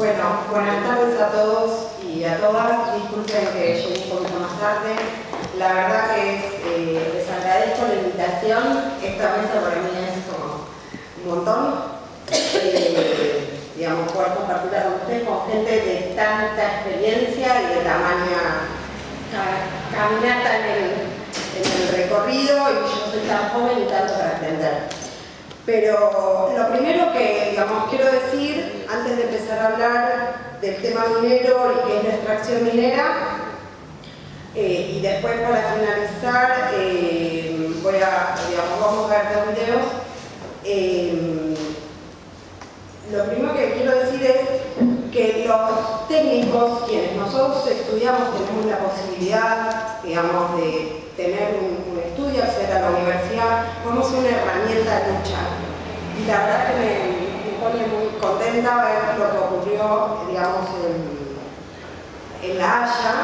Bueno, buenas tardes a todos y a todas. Disculpen que llegué un poquito más tarde. La verdad que les agradezco la invitación. Esta mesa para mí es como un montón. Digamos, poder compartirla con ustedes, con gente de tanta experiencia y de tamaña caminata en el recorrido, y yo soy tan joven y tanto para aprender. Pero lo primero que quiero decir, antes de empezar a hablar del tema minero y qué es la extracción minera, y después para finalizar vamos a ver dos videos. Lo primero que quiero decir es que los técnicos, quienes nosotros estudiamos, tenemos la posibilidad, de tener un estudio, acceder a la universidad, podemos ser una herramienta de lucha. Y la verdad que me pone muy contenta ver lo que ocurrió, en La Haya,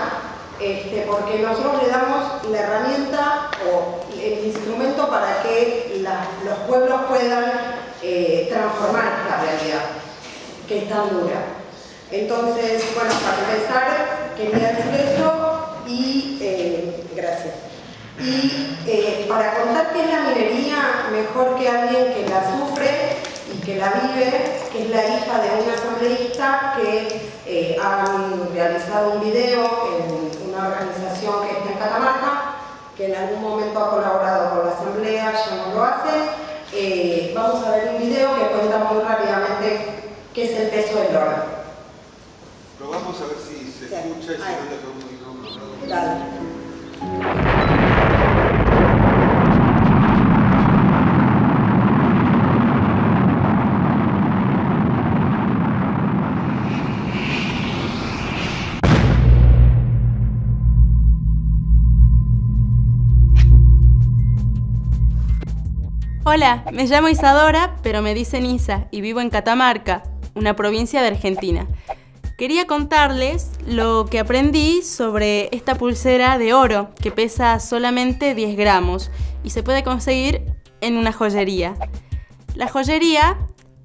porque nosotros le damos la herramienta o el instrumento para que los pueblos puedan transformar esta realidad, que es tan dura. Entonces, bueno, para empezar, quería decir eso y gracias. Y para contar qué es la minería, mejor que alguien que la sufre y que la vive, que es la hija de un asambleísta que han realizado un video en una organización que está en Catamarca, que en algún momento ha colaborado con la asamblea, ya no lo hace. Vamos a ver un video que cuenta muy rápidamente qué es el peso del oro. Probamos a ver si se escucha y si no le pongo un micrófono. Dale. Hola, me llamo Isadora, pero me dicen Isa y vivo en Catamarca, una provincia de Argentina. Quería contarles lo que aprendí sobre esta pulsera de oro que pesa solamente 10 gramos y se puede conseguir en una joyería. La joyería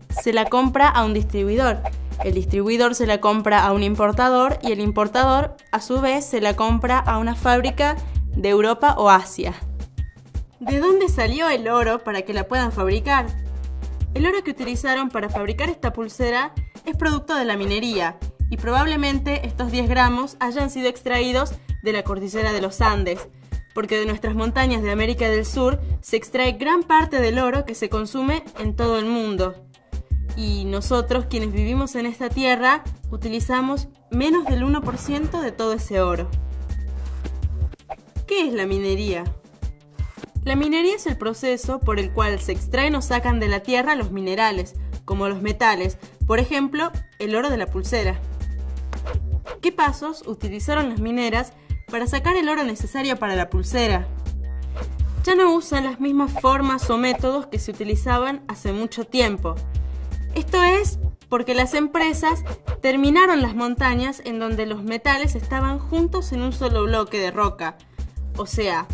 se la compra a un distribuidor, el distribuidor se la compra a un importador y el importador a su vez se la compra a una fábrica de Europa o Asia. ¿De dónde salió el oro para que la puedan fabricar? El oro que utilizaron para fabricar esta pulsera es producto de la minería y probablemente estos 10 gramos hayan sido extraídos de la cordillera de los Andes, porque de nuestras montañas de América del Sur se extrae gran parte del oro que se consume en todo el mundo. Y nosotros, quienes vivimos en esta tierra, utilizamos menos del 1% de todo ese oro. ¿Qué es la minería? La minería es el proceso por el cual se extraen o sacan de la tierra los minerales, como los metales, por ejemplo, el oro de la pulsera. ¿Qué pasos utilizaron las mineras para sacar el oro necesario para la pulsera? Ya no usan las mismas formas o métodos que se utilizaban hace mucho tiempo. Esto es porque las empresas terminaron las montañas en donde los metales estaban juntos en un solo bloque de roca, o sea,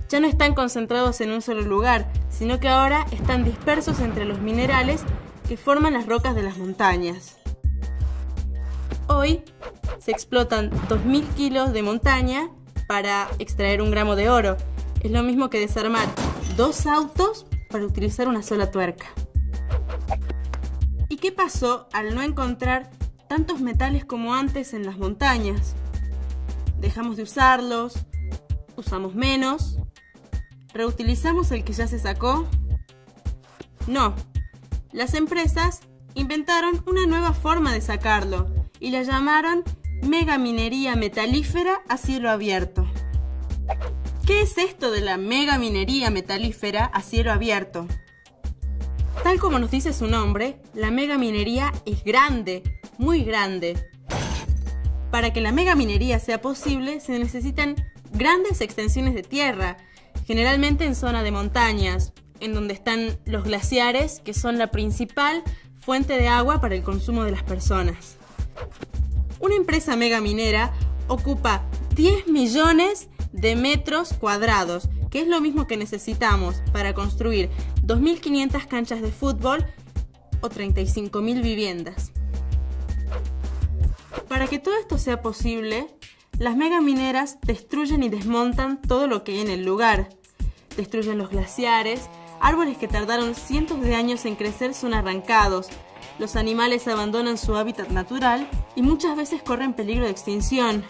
ya no están concentrados en un solo lugar, sino que ahora están dispersos entre los minerales que forman las rocas de las montañas. Hoy se explotan 2.000 kilos de montaña para extraer 1 gramo de oro. Es lo mismo que desarmar 2 autos para utilizar una sola tuerca. ¿Y qué pasó al no encontrar tantos metales como antes en las montañas? Dejamos de usarlos, usamos menos. ¿Reutilizamos el que ya se sacó? No. Las empresas inventaron una nueva forma de sacarlo y la llamaron megaminería metalífera a cielo abierto. ¿Qué es esto de la megaminería metalífera a cielo abierto? Tal como nos dice su nombre, la megaminería es grande, muy grande. Para que la megaminería sea posible, se necesitan grandes extensiones de tierra, generalmente en zona de montañas, en donde están los glaciares, que son la principal fuente de agua para el consumo de las personas. Una empresa megaminera ocupa 10 millones de metros cuadrados, que es lo mismo que necesitamos para construir 2.500 canchas de fútbol o 35.000 viviendas. Para que todo esto sea posible, las megamineras destruyen y desmontan todo lo que hay en el lugar. Destruyen los glaciares, árboles que tardaron cientos de años en crecer son arrancados, los animales abandonan su hábitat natural y muchas veces corren peligro de extinción.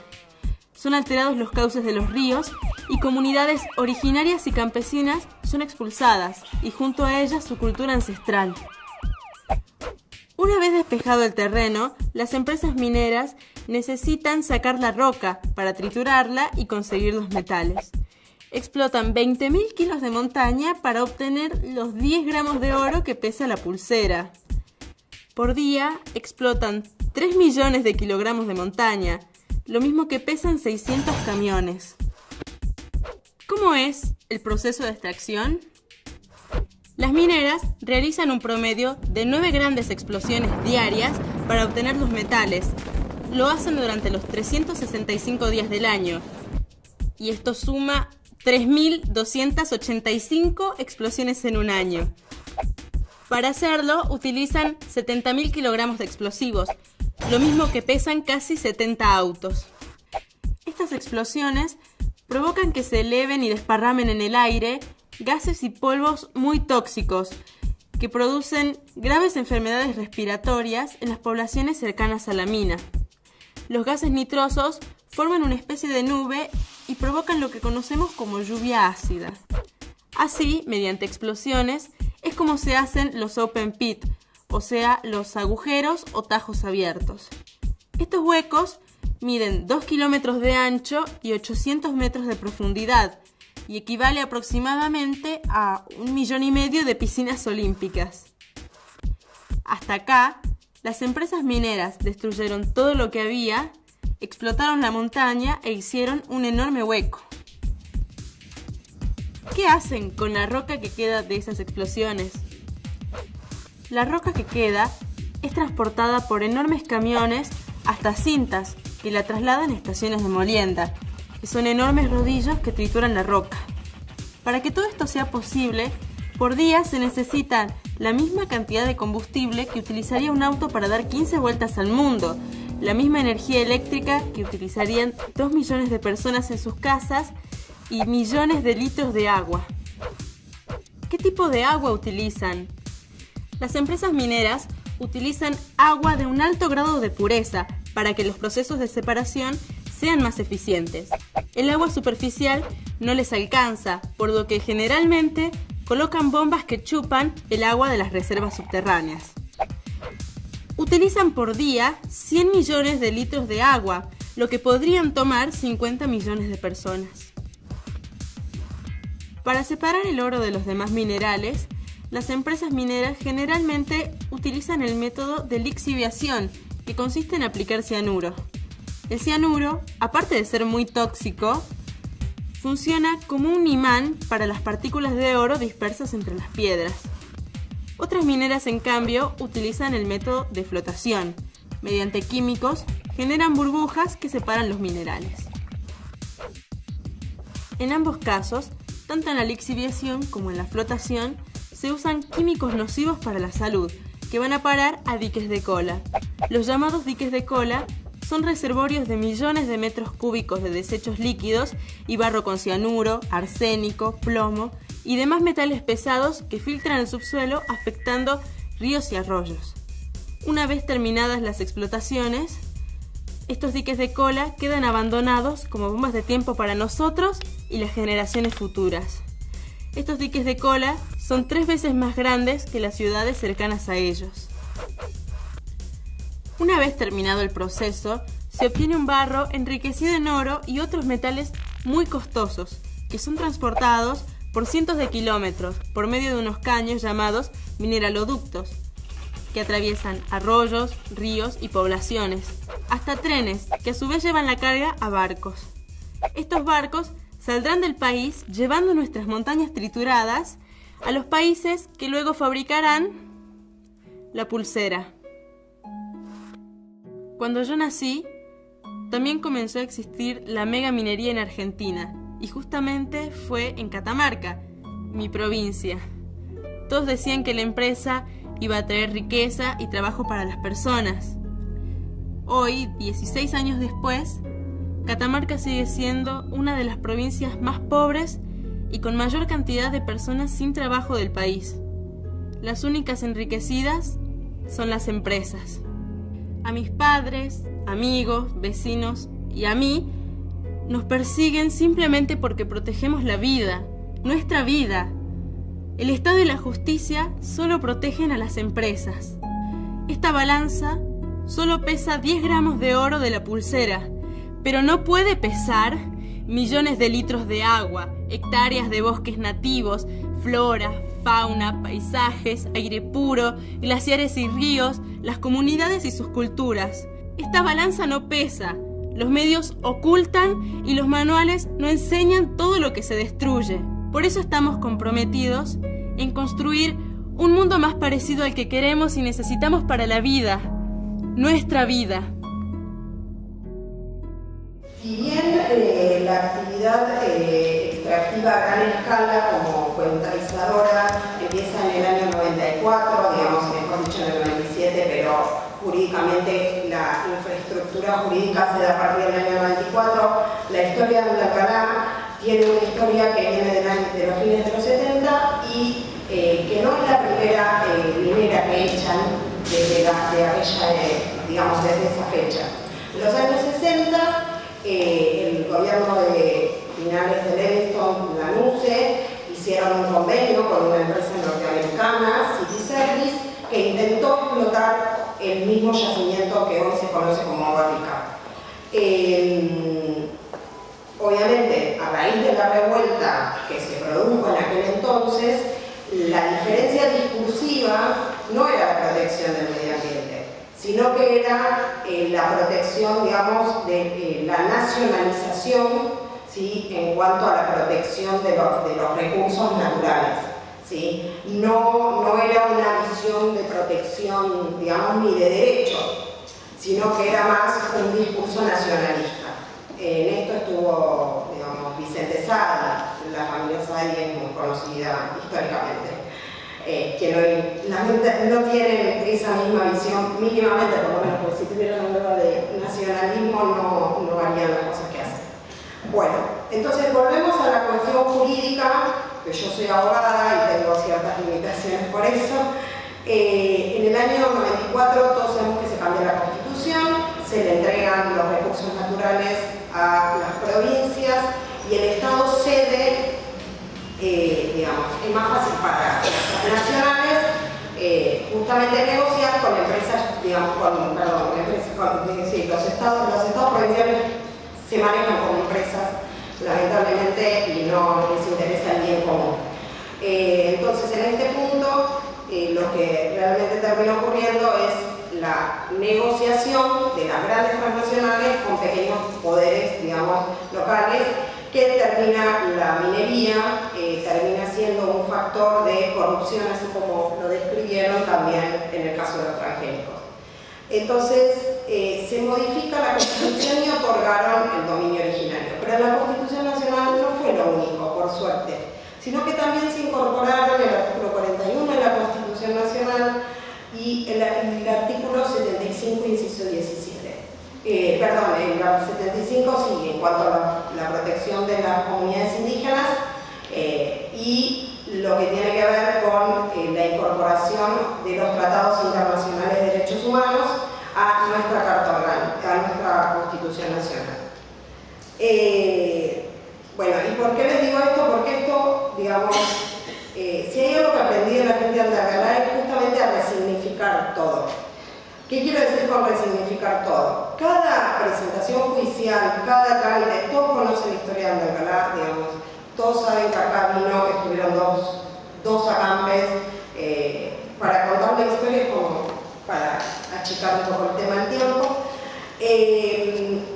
Son alterados los cauces de los ríos y comunidades originarias y campesinas son expulsadas y junto a ellas su cultura ancestral. Una vez despejado el terreno, las empresas mineras necesitan sacar la roca para triturarla y conseguir los metales. Explotan 20.000 kilos de montaña para obtener los 10 gramos de oro que pesa la pulsera. Por día explotan 3 millones de kilogramos de montaña, lo mismo que pesan 600 camiones. ¿Cómo es el proceso de extracción? Las mineras realizan un promedio de 9 grandes explosiones diarias para obtener los metales. Lo hacen durante los 365 días del año. Y esto suma 3.285 explosiones en un año. Para hacerlo utilizan 70.000 kilogramos de explosivos, lo mismo que pesan casi 70 autos. Estas explosiones provocan que se eleven y desparramen en el aire gases y polvos muy tóxicos que producen graves enfermedades respiratorias en las poblaciones cercanas a la mina. Los gases nitrosos forman una especie de nube y provocan lo que conocemos como lluvia ácida. Así, mediante explosiones, es como se hacen los open pit, o sea, los agujeros o tajos abiertos. Estos huecos miden 2 kilómetros de ancho y 800 metros de profundidad, y equivale aproximadamente a 1,5 millones de piscinas olímpicas. Hasta acá, las empresas mineras destruyeron todo lo que había, explotaron la montaña e hicieron un enorme hueco. ¿Qué hacen con la roca que queda de esas explosiones? La roca que queda es transportada por enormes camiones hasta cintas que la trasladan a estaciones de molienda, que son enormes rodillos que trituran la roca. Para que todo esto sea posible, por día se necesita la misma cantidad de combustible que utilizaría un auto para dar 15 vueltas al mundo, la misma energía eléctrica que utilizarían 2 millones de personas en sus casas y millones de litros de agua. ¿Qué tipo de agua utilizan? Las empresas mineras utilizan agua de un alto grado de pureza para que los procesos de separación sean más eficientes. El agua superficial no les alcanza, por lo que generalmente colocan bombas que chupan el agua de las reservas subterráneas. Utilizan por día 100 millones de litros de agua, lo que podrían tomar 50 millones de personas. Para separar el oro de los demás minerales, las empresas mineras generalmente utilizan el método de lixiviación, que consiste en aplicar cianuro. El cianuro, aparte de ser muy tóxico, funciona como un imán para las partículas de oro dispersas entre las piedras. Otras mineras, en cambio, utilizan el método de flotación. Mediante químicos, generan burbujas que separan los minerales. En ambos casos, tanto en la lixiviación como en la flotación, se usan químicos nocivos para la salud, que van a parar a diques de cola. Los llamados diques de cola son reservorios de millones de metros cúbicos de desechos líquidos y barro con cianuro, arsénico, plomo y demás metales pesados que filtran el subsuelo afectando ríos y arroyos. Una vez terminadas las explotaciones, estos diques de cola quedan abandonados como bombas de tiempo para nosotros y las generaciones futuras. Estos diques de cola son 3 veces más grandes que las ciudades cercanas a ellos. Una vez terminado el proceso, se obtiene un barro enriquecido en oro y otros metales muy costosos, que son transportados por cientos de kilómetros por medio de unos caños llamados mineraloductos, que atraviesan arroyos, ríos y poblaciones, hasta trenes, que a su vez llevan la carga a barcos. Estos barcos saldrán del país llevando nuestras montañas trituradas a los países que luego fabricarán la pulsera. Cuando yo nací, también comenzó a existir la megaminería en Argentina, y justamente fue en Catamarca, mi provincia. Todos decían que la empresa iba a traer riqueza y trabajo para las personas. Hoy, 16 años después, Catamarca sigue siendo una de las provincias más pobres y con mayor cantidad de personas sin trabajo del país. Las únicas enriquecidas son las empresas. A mis padres, amigos, vecinos y a mí nos persiguen simplemente porque protegemos la vida, nuestra vida. El Estado y la justicia solo protegen a las empresas. Esta balanza solo pesa 10 gramos de oro de la pulsera, pero no puede pesar millones de litros de agua, hectáreas de bosques nativos, flora, fauna, paisajes, aire puro, glaciares y ríos, las comunidades y sus culturas. Esta balanza no pesa, los medios ocultan y los manuales no enseñan todo lo que se destruye. Por eso estamos comprometidos en construir un mundo más parecido al que queremos y necesitamos para la vida, nuestra vida. Si bien la actividad extractiva a gran escala como cuentalizadora empieza en el año 94, digamos, mejor dicho en el 97, pero jurídicamente la infraestructura jurídica se da a partir del año 94, la historia de Andalgalá tiene una historia que viene de los fines de los 70 y que no es la primera minera que echan desde digamos, desde esa fecha. En los años 60, el gobierno de finales de Levingston, la NUCE, hicieron un convenio con una empresa norteamericana, City Service, que intentó explotar el mismo yacimiento que hoy se conoce como Agua Rica. Obviamente, a raíz de la revuelta que se produjo en aquel entonces, la diferencia discursiva no era la protección del medio ambiente, sino que era la protección, digamos, de la nacionalización, ¿sí?, en cuanto a la protección de los recursos naturales, ¿sí? No era una visión de protección, digamos, ni de derecho, sino que era más un discurso nacionalista. En esto estuvo, digamos, Vicente Sadi, la familia Sadi es muy conocida históricamente, que no tienen esa misma visión mínimamente, por lo menos, porque si tuvieran un grado de nacionalismo no harían las cosas que hacen. Bueno, entonces volvemos a la cuestión jurídica, que yo soy abogada y tengo ciertas limitaciones por eso. En el año 94 todos sabemos que se cambió la Constitución, se le entregan los recursos naturales a las provincias y el Estado cede, digamos, es más fácil para las nacionales justamente negociar con empresas, digamos, los estados provinciales se manejan como empresas, lamentablemente, y no les interesa el bien común. Entonces, en este punto, lo que realmente termina ocurriendo es la negociación de las grandes transnacionales con pequeños poderes, digamos, locales, que termina la minería, termina siendo un factor de corrupción, así como lo describieron también en el caso de los transgénicos. Entonces, se modifica la Constitución y otorgaron el dominio originario, pero la Constitución Nacional no fue lo único, por suerte, sino que también se incorporaron el artículo 41 de la Constitución Nacional y el artículo 75, inciso 17. El 75 sí, en cuanto a la protección de las comunidades indígenas y lo que tiene que ver con la incorporación de los tratados internacionales de derechos humanos a nuestra Carta Orgánica, a nuestra Constitución Nacional. Bueno, ¿y por qué les digo esto? Porque esto, digamos, si hay algo que aprendí de la gente de Andalgalá es justamente a resignificar todo. ¿Qué quiero decir con resignificar todo? Cada presentación judicial, cada trámite, todos conocen la historia de Andalgalá, digamos, todos saben que acá estuvieron dos acampes, para contar la historia como para achicar un poco el tema del tiempo.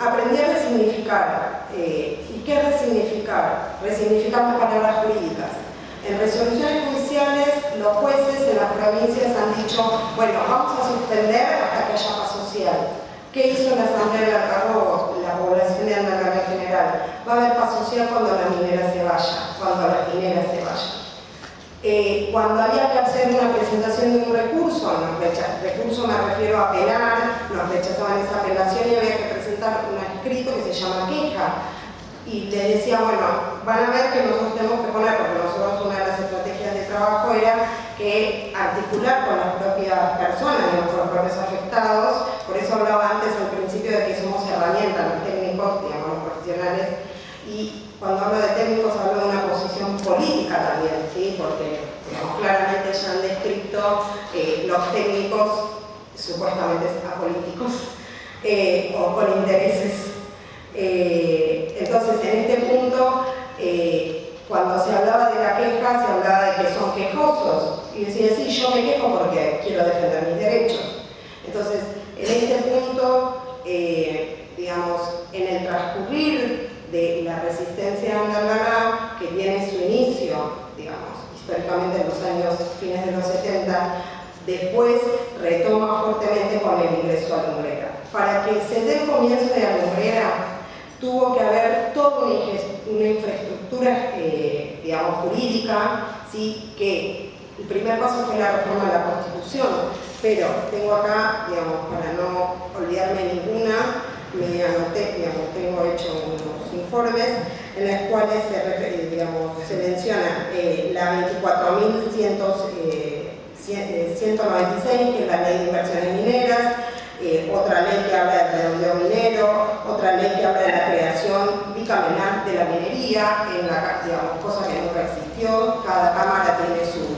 Aprendí a resignificar. ¿Y qué es resignificar? Resignificar las palabras jurídicas. En resoluciones judiciales, los jueces en las provincias han dicho, bueno, vamos a suspender hasta que haya paz social. ¿Qué hizo la Asamblea de Algarrobo, la población de Andalgalá en general? Va a haber paz social cuando la minera se vaya, cuando las mineras se vayan. Cuando había que hacer una presentación de un recurso me refiero a penal, nos rechazaban esa apelación y había que presentar un escrito que se llama queja. Y le decía, bueno, van a ver que nosotros tenemos que poner, porque nosotros una de las estrategias de trabajo era que articular con las propias personas, digamos, con los propios afectados. Por eso hablaba antes al principio de que somos herramientas, los técnicos, digamos, los profesionales. Y cuando hablo de técnicos hablo de una posición política también, ¿sí? Porque digamos, claramente ya han descrito los técnicos supuestamente apolíticos o con intereses. Entonces, en este punto, cuando se hablaba de la queja, se hablaba de que son quejosos. Y decía, sí, yo me quejo porque quiero defender mis derechos. Entonces, en este punto, digamos, en el transcurrir de la resistencia andalgalá, que tiene su inicio, digamos, históricamente en los años fines de los 70, después retoma fuertemente con el ingreso a Lumbrera. Para que se dé el comienzo de la Lumbrera, tuvo que haber toda una infraestructura, digamos, jurídica, ¿sí? Que el primer paso fue la reforma de la Constitución, pero tengo acá, digamos, para no olvidarme ninguna, me anoté, digamos, tengo hecho unos informes en los cuales se menciona la 24.196, que es la Ley de Inversiones Mineras, otra ley que habla del redondeo minero, otra ley que habla de la creación bicameral de la minería, digamos, cosa que nunca existió. Cada cámara tiene su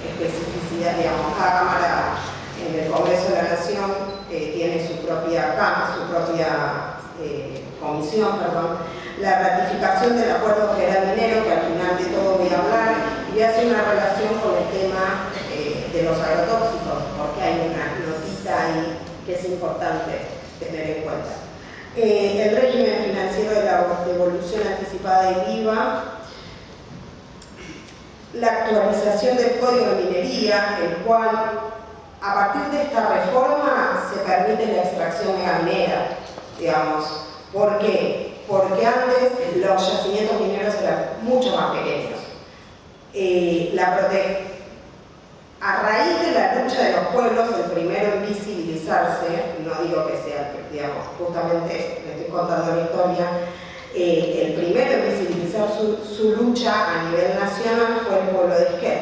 especificidad, digamos, cada cámara en el Congreso de la Nación tiene su propia comisión, perdón. La ratificación del Acuerdo Federal Minero, que al final de todo voy a hablar, y hace una relación con el tema de los agrotóxicos, porque hay una notita ahí que es importante tener en cuenta. El régimen financiero de la devolución anticipada del IVA, la actualización del Código de Minería, el cual, a partir de esta reforma, se permite la extracción megaminera, digamos. ¿Por qué? Porque antes los yacimientos mineros eran mucho más pequeños. A raíz de la lucha de los pueblos, el primero en visibilizarse, no digo que sea, digamos, justamente le estoy contando la historia, el primero en visibilizar su lucha a nivel nacional fue el pueblo de Esquel.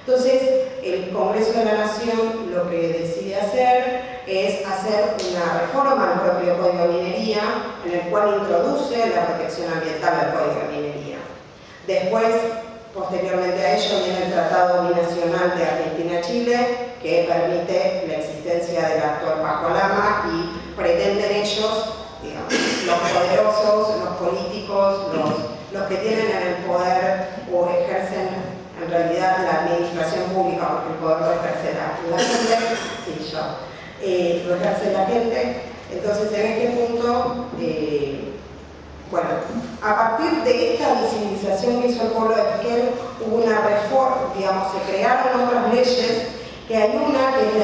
Entonces, el Congreso de la Nación lo que decide hacer es hacer una reforma al propio Código de Minería, en el cual introduce la protección ambiental al Código de Minería. Después, posteriormente a ello, viene el Tratado Binacional de Argentina-Chile, que permite la existencia del actual Bajo Lama y pretenden ellos, digamos, los poderosos, los políticos, los que tienen en el poder o ejercen en realidad la administración pública, porque el poder lo ejerce la gente, sí, lo ejerce la gente. Entonces, en este punto, bueno, a partir de esta visibilización que hizo el pueblo de Esquel, hubo una reforma, digamos, se crearon otras leyes, que hay una que es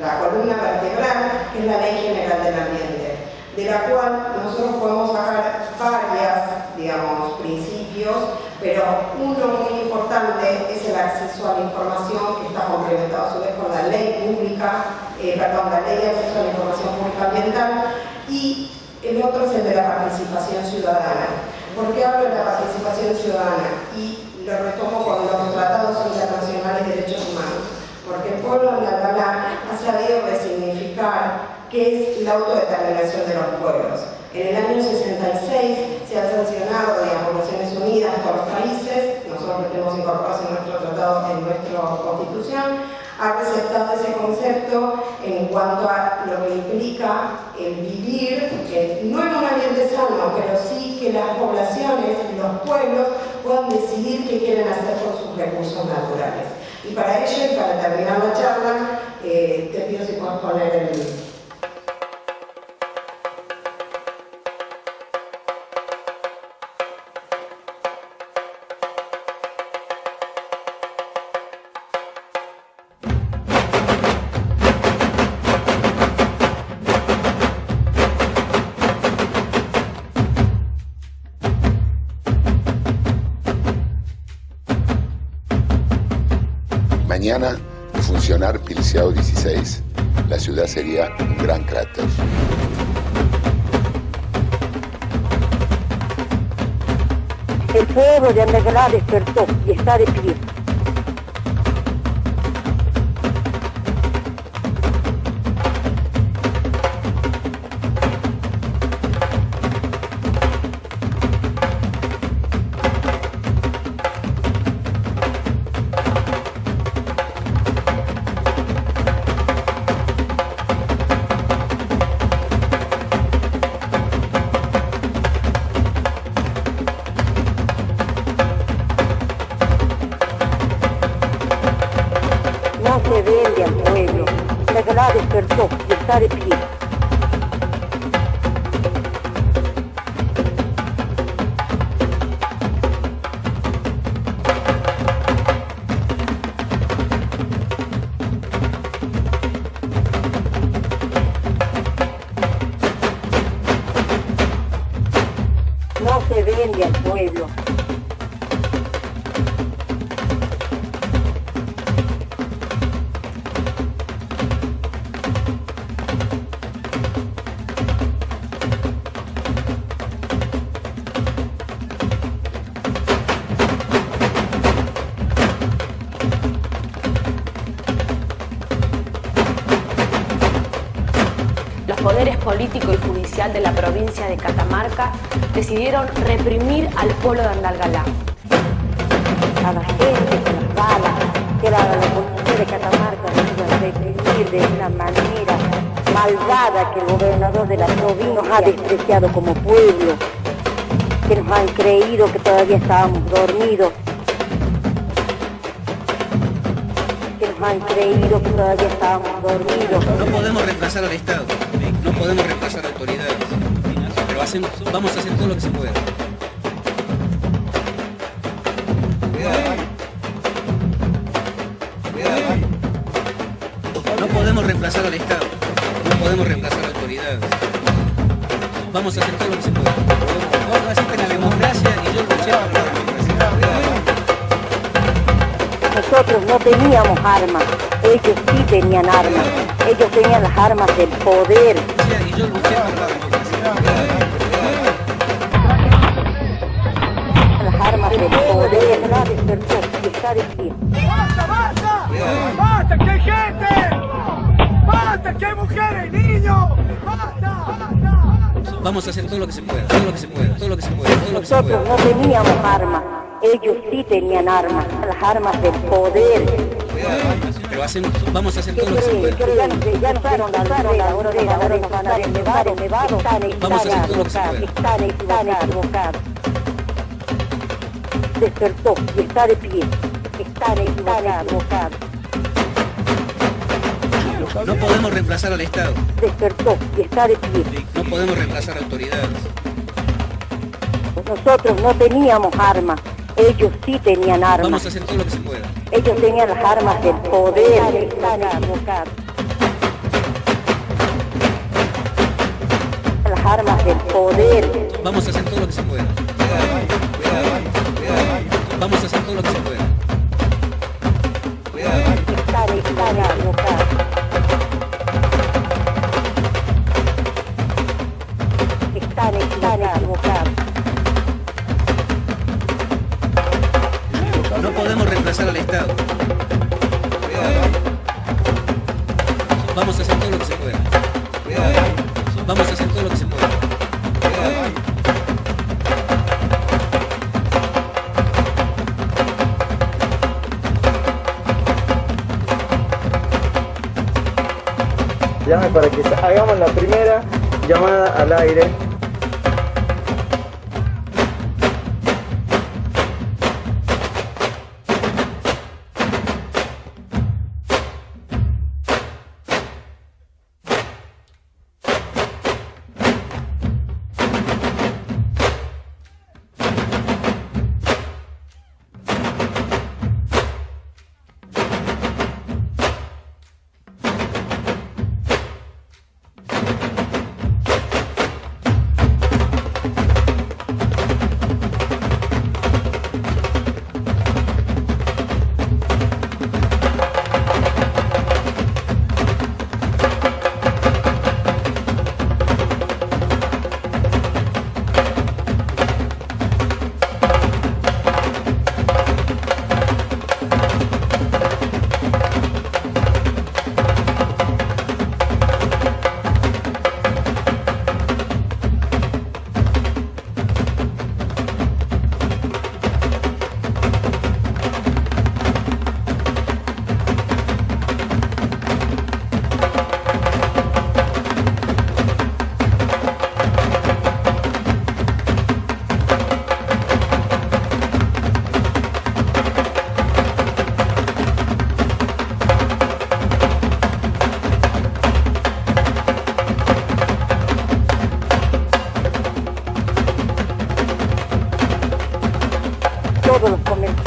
la columna vertebral, que es la Ley General del Ambiente, de la cual nosotros podemos sacar varias, digamos, principios, pero uno muy importante es el acceso a la información, que está complementado a su vez con la ley pública, la ley de acceso a la información pública ambiental, y el otro es el de la participación ciudadana. ¿Por qué hablo de la participación ciudadana? Y lo retomo con los tratados internacionales de derechos humanos. Porque el pueblo andalgalá ha sabido resignificar qué es la autodeterminación de los pueblos. En el año 66 se han sancionado, digamos, Naciones Unidas, todos los países, nosotros tenemos incorporados en nuestro tratado, en nuestra constitución, ha receptado ese concepto en cuanto a lo que implica el vivir, no en un ambiente sano, pero sí que las poblaciones, los pueblos, puedan decidir qué quieren hacer con sus recursos naturales. Y para ello, y para terminar la charla, te pido si puedes poner el... Mañana, funcionar Pilciao 16. la ciudad sería un gran cráter. El pueblo de Andagalá despertó y está de pie. Se vende al pueblo. Andagalá despertó y está de pie. No se vende al pueblo. Los poderes político y judicial de la provincia de Catamarca decidieron reprimir al pueblo de Andalgalá. A la gente con las balas, que la policía de Catamarca iba a reprimir de una manera malvada que el gobernador de la provincia nos ha despreciado como pueblo, que nos han creído que todavía estábamos dormidos, que nos han creído que todavía estábamos dormidos. No podemos reemplazar al Estado, no podemos reemplazar a autoridades, pero vamos a hacer todo lo que se pueda. No podemos reemplazar al Estado, no podemos reemplazar a autoridades. Vamos a hacer todo lo que se pueda. Vos naciste en la democracia y yo luché por la democracia. Nosotros no teníamos armas, ellos sí tenían armas. Ellos tenían las armas del poder. Y yo luché por la democracia. Las armas del poder. La despertó y está de pie. ¡Basta, basta! ¡Basta, que hay gente! ¡Basta, que hay mujeres y niños! ¡Basta, basta! Vamos a hacer todo lo que se pueda, todo lo que se pueda, todo lo que se pueda, todo lo que se pueda. Nosotros no teníamos armas, ellos sí tenían armas, las armas del poder. Pero vamos a hacer todo lo que se pueda. Ya nos dieron la bandera, ahora nos van a dar nevado. Vamos a hacer todo lo que se pueda. Están equivocados. Despertó y está de pie. Están equivocados. No podemos reemplazar al Estado. Despertó y está de pie. No podemos reemplazar a autoridades. Nosotros no teníamos armas, ellos sí tenían armas. Vamos a hacer todo lo que se pueda. Ellos tenían las armas del poder. Están equivocados. Las armas del poder. Vamos a hacer todo lo que se pueda. Vamos a hacer todo lo que se pueda. Están equivocados. Están equivocados. No podemos reemplazar al Estado. Vamos a hacer todo lo que se pueda. Vamos a hacer todo lo que se pueda. Llame para que hagamos la primera llamada al aire.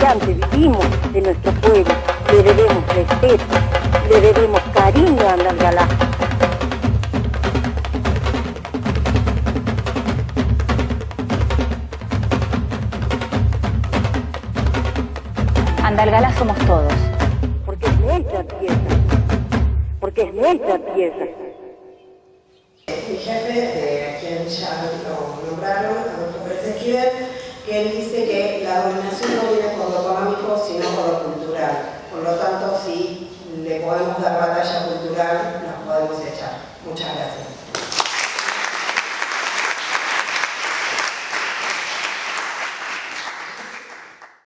estudiantes, vivimos de nuestro pueblo, le debemos respeto, le debemos cariño a Andalgalá. Andalgalá somos todos. Porque es nuestra tierra, porque es nuestra tierra. Mi jefe, quien ya lo nombraron, Adolfo Pérez Esquivel, que él dice que la dominación no viene por lo económico, sino por lo cultural. Por lo tanto, si le podemos dar batalla cultural, nos podemos echar. Muchas gracias.